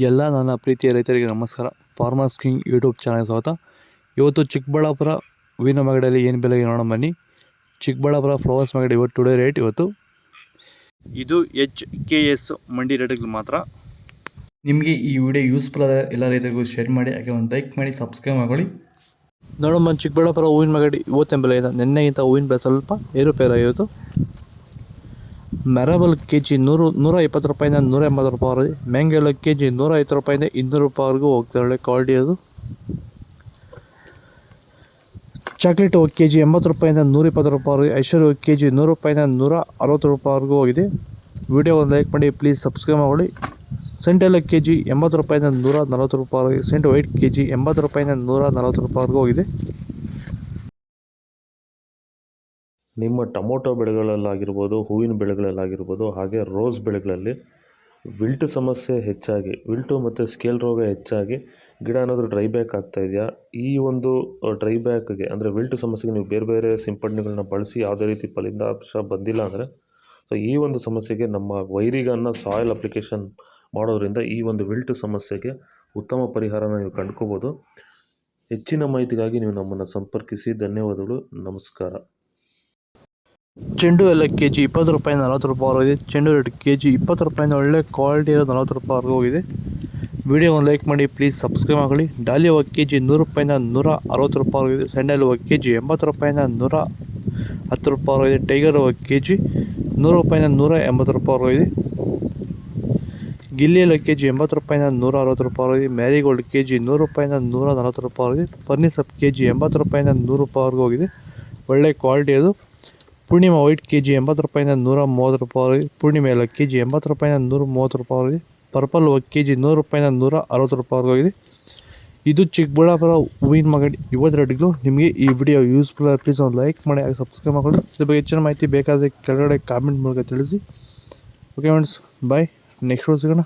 ಎಲ್ಲ ನನ್ನ ಪ್ರೀತಿಯ ರೈತರಿಗೆ ನಮಸ್ಕಾರ. ಫಾರ್ಮರ್ಸ್ ಕಿಂಗ್ ಯೂಟ್ಯೂಬ್ ಚಾನಲ್ ಸ್ವಾಗತ. ಇವತ್ತು ಚಿಕ್ಕಬಳ್ಳಾಪುರ ಹೂವಿನ ಮಾಗಡಿಯಲ್ಲಿ ಏನು ಬೆಲೆಗೆ ನೋಡೋಣ ಬನ್ನಿ. ಚಿಕ್ಕಬಳ್ಳಾಪುರ ಫ್ಲವರ್ಸ್ ಮಾಗಡಿ ಇವತ್ತು ಟುಡೇ ರೇಟ್ ಇವತ್ತು ಇದು HKS ಮಂಡಿ ರೇಟ್ಗಳು ಮಾತ್ರ. ನಿಮಗೆ ಈ ವಿಡಿಯೋ ಯೂಸ್ಫುಲ್ ಆದ ಎಲ್ಲ ರೈತರಿಗೂ ಶೇರ್ ಮಾಡಿ, ಹಾಗೆ ಒಂದು ಲೈಕ್ ಮಾಡಿ, ಸಬ್ಸ್ಕ್ರೈಬ್ ಮಾಡಿ. ನೋಡಮ್ಮ, ಚಿಕ್ಕಬಳ್ಳಾಪುರ ಹೂವಿನ ಮಾಗಡಿ ಇವತ್ತಿನ ಬೆಲೆ ಇದೆ. ನಿನ್ನೆಗಿಂತ ಹೂವಿನ ಬೆಲೆ ಸ್ವಲ್ಪ ಏರುಪೇರಾಗಿತ್ತು. ಮೆರಬಲ್ ಕೆಜಿ 120 ರೂಪಾಯಿಂದ 180 ರೂಪಾಯಿ. ಮ್ಯಾಂಗೆಲ್ಲ ಕೆಜಿ 150 ರೂಪಾಯಿಂದ 200 ರೂಪಾಯಿವರೆಗೂ ಹೋಗ್ತಾರೆ. ಒಳ್ಳೆ ಕ್ವಾಲಿಟಿ ಅದು. ಚಾಕ್ಲೇಟ್ ಕೆಜಿ 80 ರೂಪಾಯಿಂದ 120 ರೂಪಾಯಿ. ಐಶ್ವರ್ಯ ಕೆಜಿ 100 ರೂಪಾಯಿಂದ 160 ರೂಪಾಯಿವರೆಗೂ ಹೋಗಿದೆ. ವಿಡಿಯೋ ಒಂದು ಲೈಕ್ ಮಾಡಿ, ಪ್ಲೀಸ್ ಸಬ್ಸ್ಕ್ರೈಬ್ ಮಾಡಿ. ಸೆಂಟೆಲ್ಲ ಕೆಜಿ 80 ರೂಪಾಯಿಂದ 140 ರೂಪಾಯಿ. ಸೆಂಟ್ ವೈಟ್ ಕೆಜಿ 80 ರೂಪಾಯಿಂದ 140 ರೂಪಾಯಿವರೆಗೂ ಹೋಗಿದೆ. ನಿಮ್ಮ ಟೊಮೊಟೊ ಬೆಳೆಗಳಲ್ಲಾಗಿರ್ಬೋದು, ಹೂವಿನ ಬೆಳೆಗಳಲ್ಲಾಗಿರ್ಬೋದು, ಹಾಗೆ ರೋಸ್ ಬೆಳೆಗಳಲ್ಲಿ ವಿಲ್ಟು ಸಮಸ್ಯೆ ಹೆಚ್ಚಾಗಿ, ವಿಲ್ಟು ಮತ್ತು ಸ್ಕೇಲ್ ರೋಗ ಹೆಚ್ಚಾಗಿ ಗಿಡ ಏನಾದರೂ ಡ್ರೈ ಬ್ಯಾಕ್ ಆಗ್ತಾಯಿದೆಯಾ? ಈ ಒಂದು ಡ್ರೈ ಬ್ಯಾಕ್ಗೆ ಅಂದರೆ ವಿಲ್ಟು ಸಮಸ್ಯೆಗೆ ನೀವು ಬೇರೆ ಬೇರೆ ಸಿಂಪಡಣೆಗಳನ್ನ ಬಳಸಿ ಯಾವುದೇ ರೀತಿ ಫಲಿತಾಂಶ ಬಂದಿಲ್ಲ ಅಂದರೆ, ಸೊ ಈ ಒಂದು ಸಮಸ್ಯೆಗೆ ನಮ್ಮ ವೈರಿಗನ್ನ ಸಾಯಿಲ್ ಅಪ್ಲಿಕೇಶನ್ ಮಾಡೋದ್ರಿಂದ ಈ ಒಂದು ವಿಲ್ಟು ಸಮಸ್ಯೆಗೆ ಉತ್ತಮ ಪರಿಹಾರನ ನೀವು ಕಂಡುಕೋಬೋದು. ಹೆಚ್ಚಿನ ಮಾಹಿತಿಗಾಗಿ ನೀವು ನಮ್ಮನ್ನು ಸಂಪರ್ಕಿಸಿ. ಧನ್ಯವಾದಗಳು, ನಮಸ್ಕಾರ. ಚೆಂಡು ಎಲ್ಲ ಕೆಜಿ 20 ರೂಪಾಯಿಂದ 40 ರೂಪಾಯಿ ಹೋಗಿದೆ. ಚೆಂಡು ರೇಟ್ ಕೆಜಿ 20 ರೂಪಾಯಿಂದ ಒಳ್ಳೆ ಕ್ವಾಲಿಟಿ ಇರೋದು 40 ರೂಪಾಯಿವರೆಗೂ ಹೋಗಿದೆ. ವಿಡಿಯೋ ಒಂದು ಲೈಕ್ ಮಾಡಿ, ಪ್ಲೀಸ್ ಸಬ್ಸ್ಕ್ರೈಬ್ ಮಾಡಿ. ಡಾಲಿ ಹೂವು ಕೆಜಿ 100 ರೂಪಾಯಿಂದ 160 ರೂಪಾಯಿ ಹೋಗಿದೆ. ಸ್ಯಾಂಡಲ್ ಹೂವು ಕೆಜಿ 80 ರೂಪಾಯಿಂದ 110 ರೂಪಾಯಿ ಹೋಗಿದೆ. ಟೈಗರ್ ಹೂವು ಕೆಜಿ 100 ರೂಪಾಯಿಂದ 180 ರೂಪಾಯಿ ಹೋಗಿದೆ. ಗಿಲ್ಲಿ ಎಲ್ಲ ಕೆಜಿ 80 ರೂಪಾಯಿಂದ 160 ರೂಪಾಯಿ ಹೋಗಿದೆ. ಮ್ಯಾರಿಗೋಲ್ಡ್ ಕೆಜಿ 100 ರೂಪಾಯಿಂದ 140 ರೂಪಾಯಿ ಹೋಗಿದೆ. ಫರ್ನಿಸಪ್ ಕೆಜಿ 80 ರೂಪಾಯಿಂದ 100 ರೂಪಾಯಿವರೆಗೂ ಹೋಗಿದೆ. ಒಳ್ಳೆ ಕ್ವಾಲಿಟಿ ಅದು. ಪೂರ್ಣಿಮಾ ವೈಟ್ ಕೆಜಿ 80 ರೂಪಾಯಿಂದ 130 ರೂಪಾಯಿ. ಪೂರ್ಣಿಮೆ ಎಲ್ಲ ಕೆಜಿ 80 ರೂಪಾಯಿಂದ 130 ರೂಪಾಯಿ. ಪರ್ಪಲ್ ಕೆಜಿ 100 ರೂಪಾಯಿಂದ 160 ರೂಪಾಯಿ ಆಗಿದೆ. ಇದು ಚಿಕ್ಕಬಳ್ಳಾಪುರ ಹೂವಿನ ಮಾಗಡಿ ಇವತ್ತು ರೇಟ್ಗಳು. ನಿಮಗೆ ಈ ವಿಡಿಯೋ ಯೂಸ್ಫುಲ್ ಆಗಿ ಪ್ಲೀಸ್ ಒಂದು ಲೈಕ್ ಮಾಡಿ, ಹಾಗೆ ಸಬ್ಸ್ಕ್ರೈಬ್ ಮಾಡಿ. ಇದ್ರ ಬಗ್ಗೆ ಹೆಚ್ಚಿನ ಮಾಹಿತಿ ಬೇಕಾದರೆ ಕೆಳಗಡೆ ಕಾಮೆಂಟ್ ಮೂಲಕ ತಿಳಿಸಿ. ಓಕೆ ಫ್ರೆಂಡ್ಸ್, ಬಾಯ್. ನೆಕ್ಸ್ಟ್ ಸಿಗೋಣ.